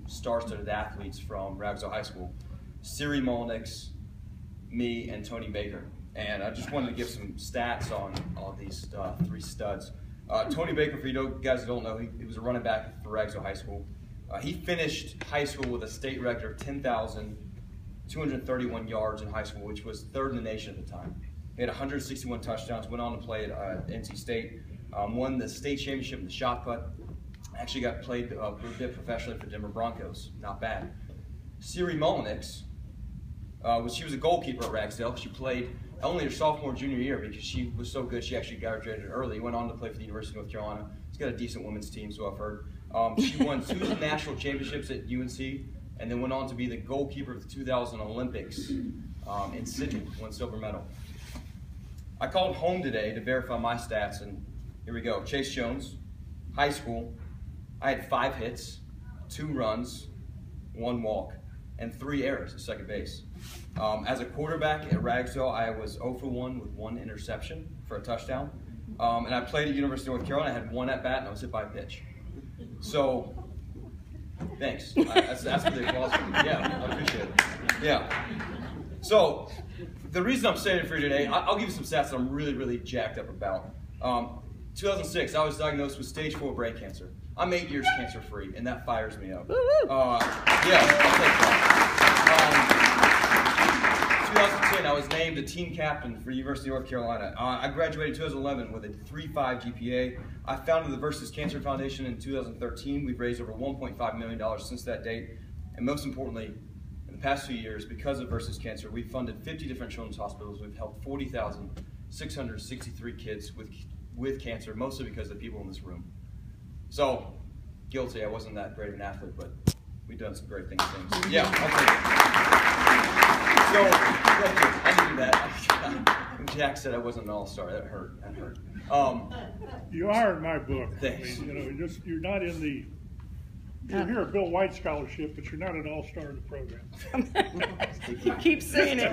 star-studded athletes from Ragsdale High School. Siri Molnix, me, and Tony Baker. And I just wanted to give some stats on all these three studs. Tony Baker, for you guys who don't know, he was a running back for Ragsdale High School. He finished high school with a state record of 10,231 yards in high school, which was third in the nation at the time. He had 161 touchdowns, went on to play at NC State, won the state championship in the shot put. Actually got played a bit professionally for Denver Broncos. Not bad. Siri Molnix, she was a goalkeeper at Ragsdale. She played only her sophomore, junior year because she was so good she actually graduated early. Went on to play for the University of North Carolina. She's got a decent women's team, so I've heard. She won 2 national championships at UNC and then went on to be the goalkeeper of the 2000 Olympics in Sydney, won silver medal. I called home today to verify my stats, and here we go. Chase Jones, high school, I had 5 hits, 2 runs, 1 walk, and 3 errors at second base. As a quarterback at Ragsdale, I was 0 for 1 with 1 interception for a touchdown. And I played at University of North Carolina. I had 1 at bat, and I was hit by a pitch. So, thanks. That's what they applause for me. Yeah, I appreciate it. Yeah. So, the reason I'm saying it for you today, I'll give you some stats that I'm really, really jacked up about. 2006, I was diagnosed with stage 4 brain cancer. I'm 8 years cancer-free, and that fires me up. Yeah, I'll take that. 2010, I was named the team captain for University of North Carolina. I graduated in 2011 with a 3.5 GPA. I founded the Versus Cancer Foundation in 2013. We've raised over $1.5 million since that date. And most importantly, in the past few years, because of Versus Cancer, we've funded 50 different children's hospitals. We've helped 40,663 kids with cancer, mostly because of the people in this room. So, guilty, I wasn't that great of an athlete, but we've done some great things. Yeah, okay. So, I knew that. Jack said I wasn't an all-star. That hurt. You are in my book. Thanks. I mean, you're not in the. You're here at Bill White Scholarship, but you're not an all-star in the program. Keep saying it.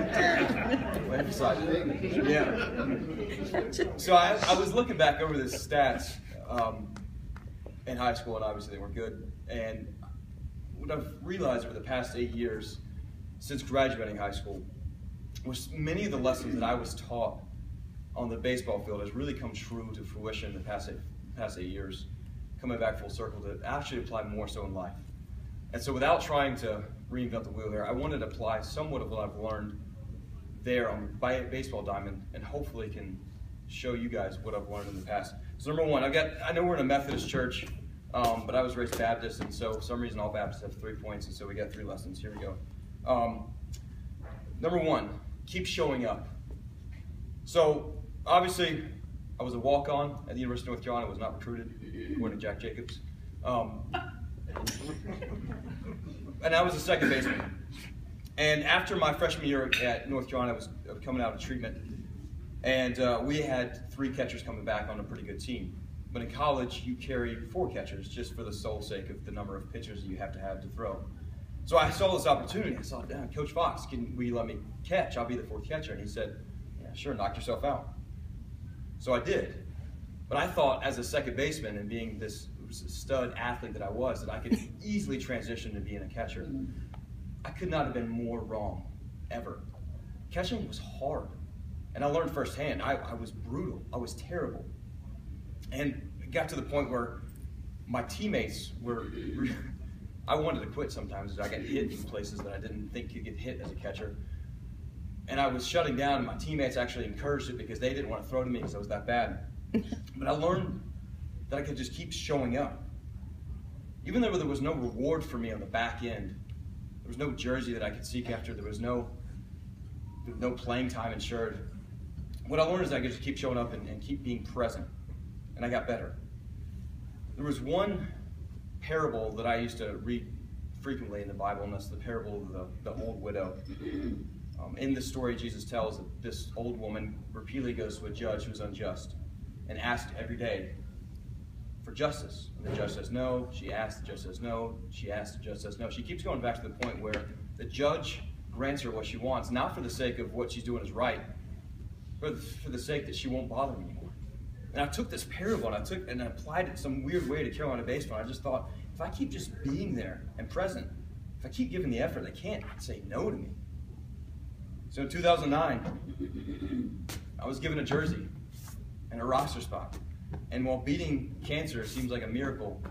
Yeah. So I was looking back over the stats in high school, and obviously they weren't good. And what I've realized over the past 8 years since graduating high school was many of the lessons that I was taught on the baseball field has really come true to fruition in the past 8 years, coming back full circle to actually apply more so in life. And so without trying to reinvent the wheel there, I wanted to apply somewhat of what I've learned there on the baseball diamond and hopefully can show you guys what I've learned in the past. So number one, I know we're in a Methodist church, but I was raised Baptist, and so for some reason all Baptists have 3 points, and so we got 3 lessons. Here we go. Number one, keep showing up. So obviously, I was a walk-on at the University of North Carolina. I was not recruited, according to Jack Jacobs. And I was a second baseman. And after my freshman year at North Carolina, I was coming out of treatment. And we had 3 catchers coming back on a pretty good team. But in college, you carry 4 catchers just for the sole sake of the number of pitchers that you have to throw. So I saw this opportunity. I saw, Coach Fox, will you let me catch? I'll be the 4th catcher. And he said, yeah, sure, knock yourself out. So I did. But I thought as a second baseman and being this stud athlete that I was, that I could easily transition to being a catcher. I could not have been more wrong, ever. Catching was hard. And I learned firsthand. I was brutal. I was terrible. And it got to the point where my teammates were, I wanted to quit sometimes as I got hit in places that I didn't think you could get hit as a catcher. And I was shutting down, and my teammates actually encouraged it because they didn't want to throw to me because I was that bad. But I learned that I could just keep showing up. Even though there was no reward for me on the back end, there was no jersey that I could seek after, there was no playing time ensured. What I learned is that I could just keep showing up and keep being present. And I got better. There was one parable that I used to read frequently in the Bible, and that's the parable of the old widow. In the story, Jesus tells that this old woman repeatedly goes to a judge who's unjust and asks every day for justice. And the judge says no, she asks, the judge says no, she asks, the judge says no. She keeps going back to the point where the judge grants her what she wants, not for the sake of what she's doing is right, but for the sake that she won't bother me anymore. And I took this parable and I applied it some weird way to Carolina baseball. I just thought, if I keep just being there and present, if I keep giving the effort, they can't say no to me. So in 2009, I was given a jersey and a roster spot. And while beating cancer seems like a miracle,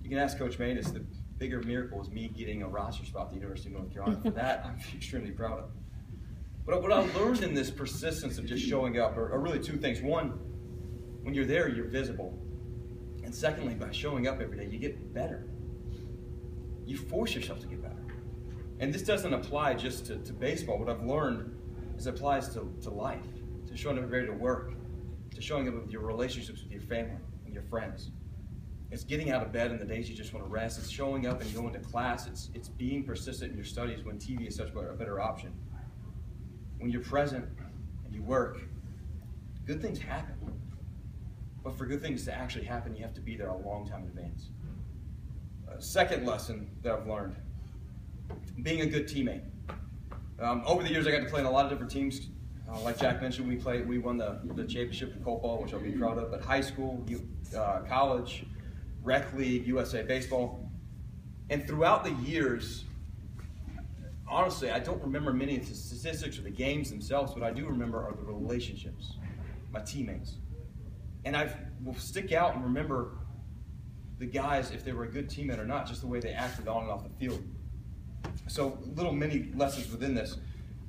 you can ask Coach Manis, the bigger miracle is me getting a roster spot at the University of North Carolina. For that, I'm extremely proud of. But what I learned in this persistence of just showing up are really two things. One, when you're there, you're visible. And secondly, by showing up every day, you get better. You force yourself to get better. And this doesn't apply just to baseball. What I've learned is it applies to life, to showing up every day to work, to showing up with your relationships with your family and your friends. It's getting out of bed on the days you just want to rest. It's showing up and going to class. It's being persistent in your studies when TV is such a better option. When you're present and you work, good things happen. But for good things to actually happen, you have to be there a long time in advance. Second lesson that I've learned, being a good teammate. Over the years, I got to play in a lot of different teams. Like Jack mentioned, we won the championship in Colt ball, which I'll be proud of. But high school, college, rec league, USA baseball. And throughout the years, honestly, I don't remember many of the statistics or the games themselves. What I do remember are the relationships, my teammates. And I will stick out and remember the guys, if they were a good teammate or not, just the way they acted on and off the field. So little mini lessons within this.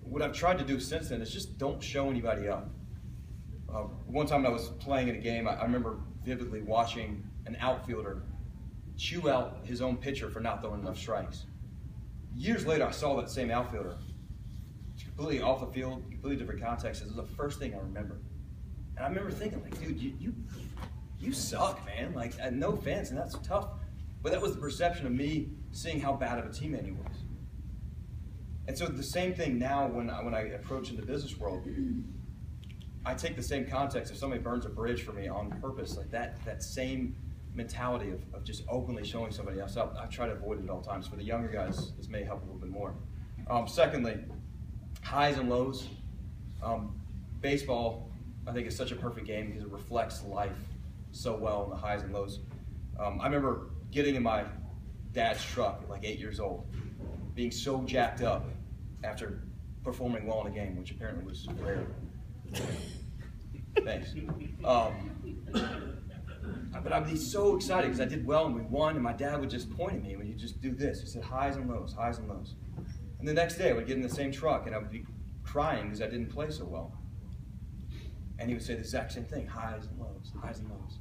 What I've tried to do since then is just don't show anybody up. One time I was playing in a game, I remember vividly watching an outfielder chew out his own pitcher for not throwing enough strikes. Years later, I saw that same outfielder completely off the field, completely different context. It was the first thing I remember. And I remember thinking, like, dude, you suck, man. Like, no offense, and that's tough. But that was the perception of me seeing how bad of a teammate he was. And so the same thing now when I approach in the business world, I take the same context. If somebody burns a bridge for me on purpose, like that same mentality of just openly showing somebody else up, I try to avoid it at all times. For the younger guys, this may help a little bit more. Secondly, highs and lows. Baseball, I think, is such a perfect game because it reflects life so well in the highs and lows. I remember getting in my dad's truck at like 8 years old, being so jacked up after performing well in a game, which apparently was rare. Thanks. But I'd be so excited because I did well and we won, and my dad would just point at me when you just do this. He said highs and lows, highs and lows. And the next day I would get in the same truck and I would be crying because I didn't play so well. And he would say the exact same thing, highs and lows, highs and lows.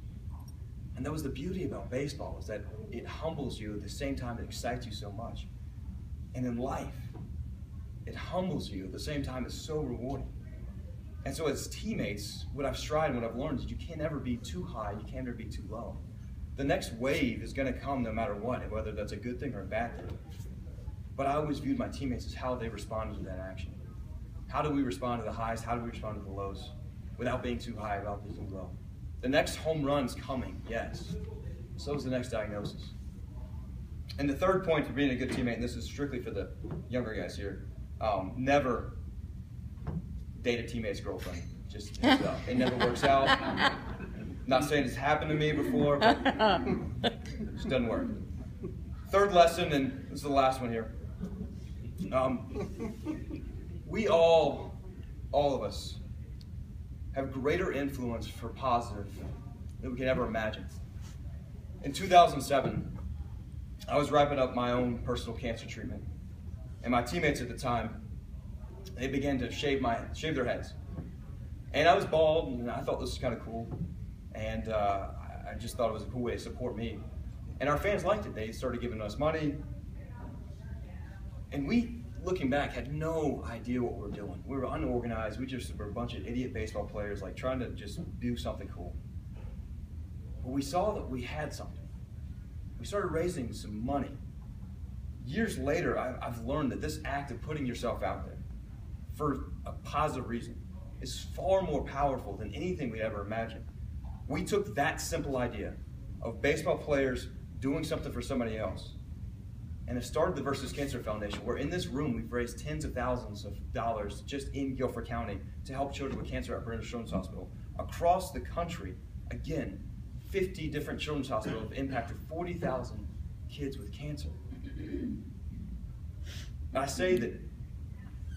And that was the beauty about baseball, is that it humbles you at the same time it excites you so much. And in life, it humbles you at the same time it's so rewarding. And so as teammates, what I've strived and what I've learned is you can't ever be too high, you can't ever be too low. The next wave is going to come no matter what, whether that's a good thing or a bad thing. But I always viewed my teammates as how they responded to that action. How do we respond to the highs? How do we respond to the lows? Without being too high, without being too low. The next home run's coming, yes. So is the next diagnosis. And the third point for being a good teammate, and this is strictly for the younger guys here, never date a teammate's girlfriend. Just heads up. It never works out. Not saying it's happened to me before, but it just doesn't work. Third lesson, and this is the last one here. We all of us, have greater influence for positive than we can ever imagine. In 2007, I was wrapping up my own personal cancer treatment, and my teammates at the time, they began to shave their heads. And I was bald, and I thought this was kind of cool, and I just thought it was a cool way to support me. And our fans liked it. They started giving us money, and we, looking back, had no idea what we were doing. We were unorganized. We just were a bunch of idiot baseball players, like trying to just do something cool. But we saw that we had something. We started raising some money. Years later, I've learned that this act of putting yourself out there for a positive reason is far more powerful than anything we ever imagined. We took that simple idea of baseball players doing something for somebody else and have started the Versus Cancer Foundation, where in this room we've raised tens of thousands of dollars just in Guilford County to help children with cancer at British Children's Hospital. Across the country, again, 50 different children's hospitals have impacted 40,000 kids with cancer. And I say that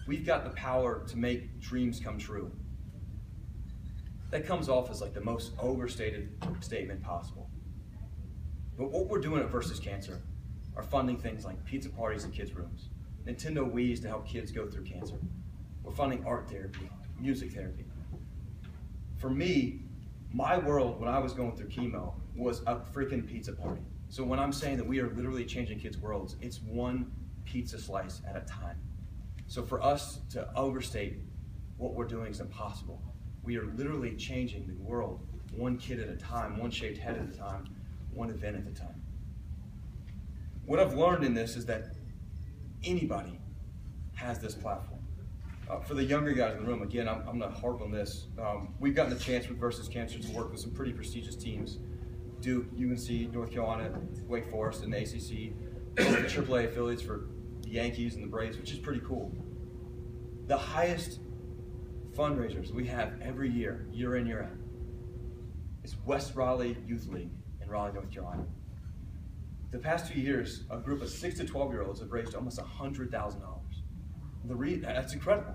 we've got the power to make dreams come true. That comes off as like the most overstated statement possible. But what we're doing at Versus Cancer are funding things like pizza parties in kids' rooms, Nintendo Wii's to help kids go through cancer. We're funding art therapy, music therapy. For me, my world when I was going through chemo was a freaking pizza party. So when I'm saying that we are literally changing kids' worlds, it's one pizza slice at a time. So for us to overstate what we're doing is impossible. We are literally changing the world one kid at a time, one shaved head at a time, one event at a time. What I've learned in this is that anybody has this platform. For the younger guys in the room, again, I'm going to harp on this. We've gotten the chance with Versus Cancer to work with some pretty prestigious teams. Duke, UNC, North Carolina, Wake Forest, and the ACC, the AAA affiliates for the Yankees and the Braves, which is pretty cool. The highest fundraisers we have every year, year in, year out, is West Raleigh Youth League in Raleigh, North Carolina. The past 2 years, a group of 6 to 12-year-olds have raised almost $100,000. That's incredible.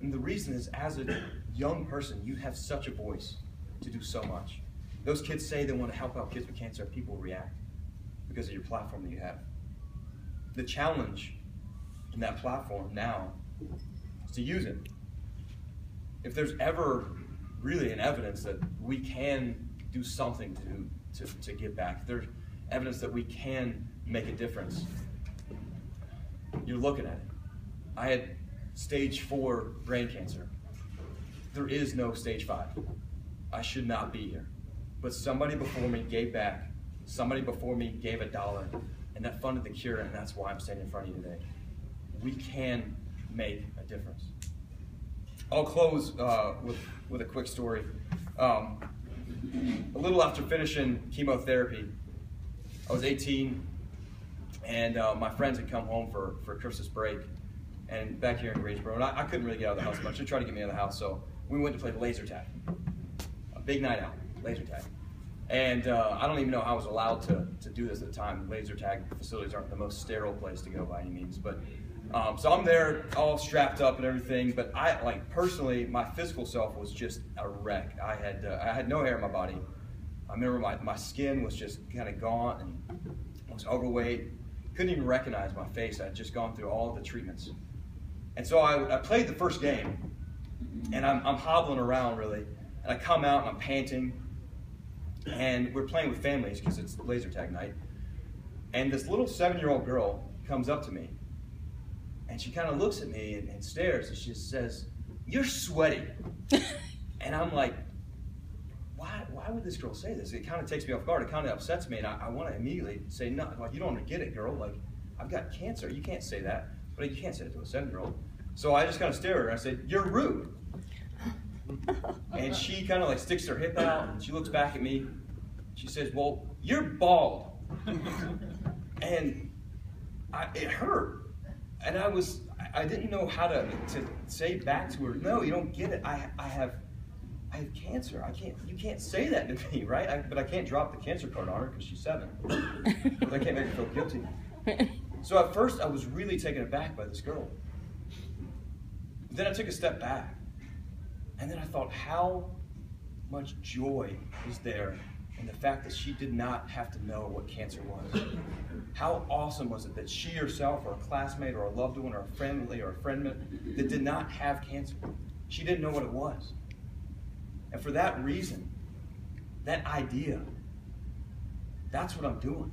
And the reason is, as a young person, you have such a voice to do so much. Those kids say they want to help out kids with cancer, and people react because of your platform that you have. The challenge in that platform now is to use it. If there's ever really an evidence that we can do something to give back, if there's evidence that we can make a difference, you're looking at it. I had stage 4 brain cancer. There is no stage 5. I should not be here. But somebody before me gave back. Somebody before me gave $1, and that funded the cure, and that's why I'm standing in front of you today. We can make a difference. I'll close with a quick story. A little after finishing chemotherapy, I was 18, and my friends had come home for Christmas break, and back here in Greensboro, and I couldn't really get out of the house much. They tried to get me out of the house, so we went to play laser tag. A big night out, laser tag. And I don't even know how I was allowed to do this at the time. Laser tag facilities aren't the most sterile place to go by any means, but so I'm there all strapped up and everything, but personally, my physical self was just a wreck. I had no hair in my body. I remember my skin was just kind of gaunt, and I was overweight. Couldn't even recognize my face. I had just gone through all the treatments. And so I played the first game, and I'm hobbling around really, and I come out and I'm panting, and we're playing with families because it's laser tag night, and this little 7-year-old girl comes up to me, and she kind of looks at me and stares, and she says, "You're sweaty." And I'm like, why would this girl say this? It kind of takes me off guard. It kind of upsets me, and I want to immediately say, "No, like, you don't get it, girl. Like, I've got cancer. You can't say that." But you can't say it to a 7-year-old. So I just kind of stare at her, and I said, "You're rude." And she kind of like sticks her hip out, and she looks back at me. She says, "Well, you're bald." And it hurt. And I didn't know how to say back to her, "No, you don't get it. I have cancer. You can't say that to me, right?" But I can't drop the cancer card on her because she's 7. But I can't make her feel guilty. So at first I was really taken aback by this girl. Then I took a step back. And then I thought, how much joy is there in the fact that she did not have to know what cancer was? How awesome was it that she herself, or a classmate, or a loved one, or a friendly, or a friend that did not have cancer? She didn't know what it was. And for that reason, that idea, that's what I'm doing.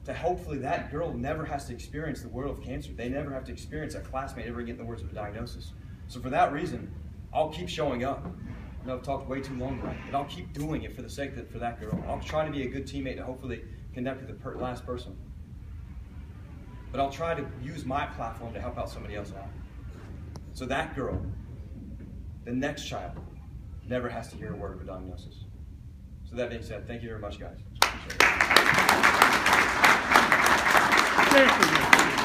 To hopefully that girl never has to experience the world of cancer. They never have to experience a classmate ever getting the words of a diagnosis. So for that reason, I'll keep showing up. I know I've talked way too long about it, but I'll keep doing it for the sake of for that girl. I'll try to be a good teammate to hopefully connect with the last person. But I'll try to use my platform to help out somebody else out. So that girl, the next child, never has to hear a word of a diagnosis. So that being said, thank you very much, guys. Thank you.